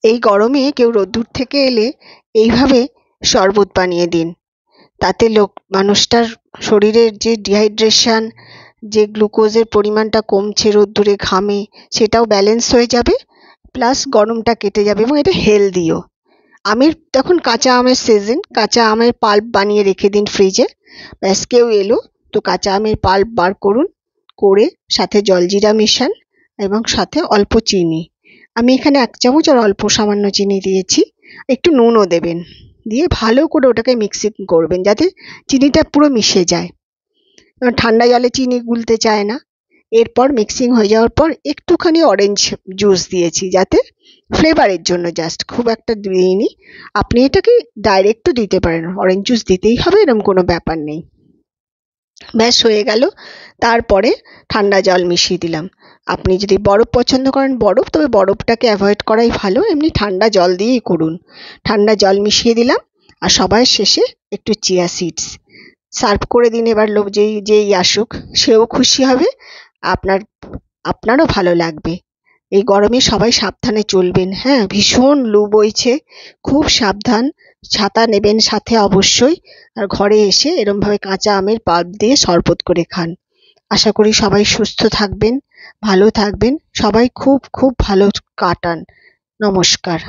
এই গরমে কেউ রোদ্দুর থেকে এলে এইভাবে শরবত বানিয়ে দিন। তাতে মানুষটার শরীরের যে ডিহাইড্রেশন, যে গ্লুকোজের পরিমাণটা কমছে রোদ্দুরে ঘামে, সেটাও ব্যালেন্স হয়ে যাবে, প্লাস গরমটা কেটে যাবে এবং এটা হেলদিও। তখন কাঁচা আমের সিজন, কাঁচা আমের পাল্প বানিয়ে রেখে দিন ফ্রিজে। ব্যাস, কেউ এলো তো কাঁচা আমের পাল্প বার করুন, করে সাথে জলজিরা মেশান এবং সাথে অল্প চিনি। আমি এখানে 1 চামচ আর অল্প সামান্য চিনি দিয়েছি। একটু নুনও দেবেন, দিয়ে ভালো করে ওটাকে মিক্সিং করবেন যাতে চিনিটা পুরো মিশে যায়। ঠান্ডা জলে চিনি গুলতে চায় না। এরপর মিক্সিং হয়ে যাওয়ার পর একটুখানি অরেঞ্জ জুস দিয়েছি, যাতে ফ্লেভারের জন্য, জাস্ট, খুব একটা দিইনি। আপনি এটাকে ডাইরেক্টও দিতে পারেন, অরেঞ্জ জুস দিতেই হবে এরকম কোনো ব্যাপার নেই। ব্যাস, হয়ে গেল। তারপরে ঠান্ডা জল মিশিয়ে দিলাম। আপনি যদি বরফ পছন্দ করেন বরফ, তবে বরফটাকে অ্যাভয়েড করাই ভালো, এমনি ঠান্ডা জল দিয়েই করুন। ঠান্ডা জল মিশিয়ে দিলাম, আর সবার শেষে একটু চিয়া সিডস সার্ভ করে দিন। এবার লোক যেই আসুক সেও খুশি হবে, আপনারও ভালো লাগবে। এই গরমে সবাই সাবধানে চলবেন, হ্যাঁ, ভীষণ লু বইছে, খুব সাবধান। ছাতা নেবেন সাথে অবশ্যই। আর ঘরে এসে এরমভাবে কাঁচা আমের পাল্প দিয়ে শরবত করে খান। আশা করি সবাই সুস্থ থাকবেন, ভালো থাকবেন, সবাই খুব খুব ভালো কাটান। নমস্কার।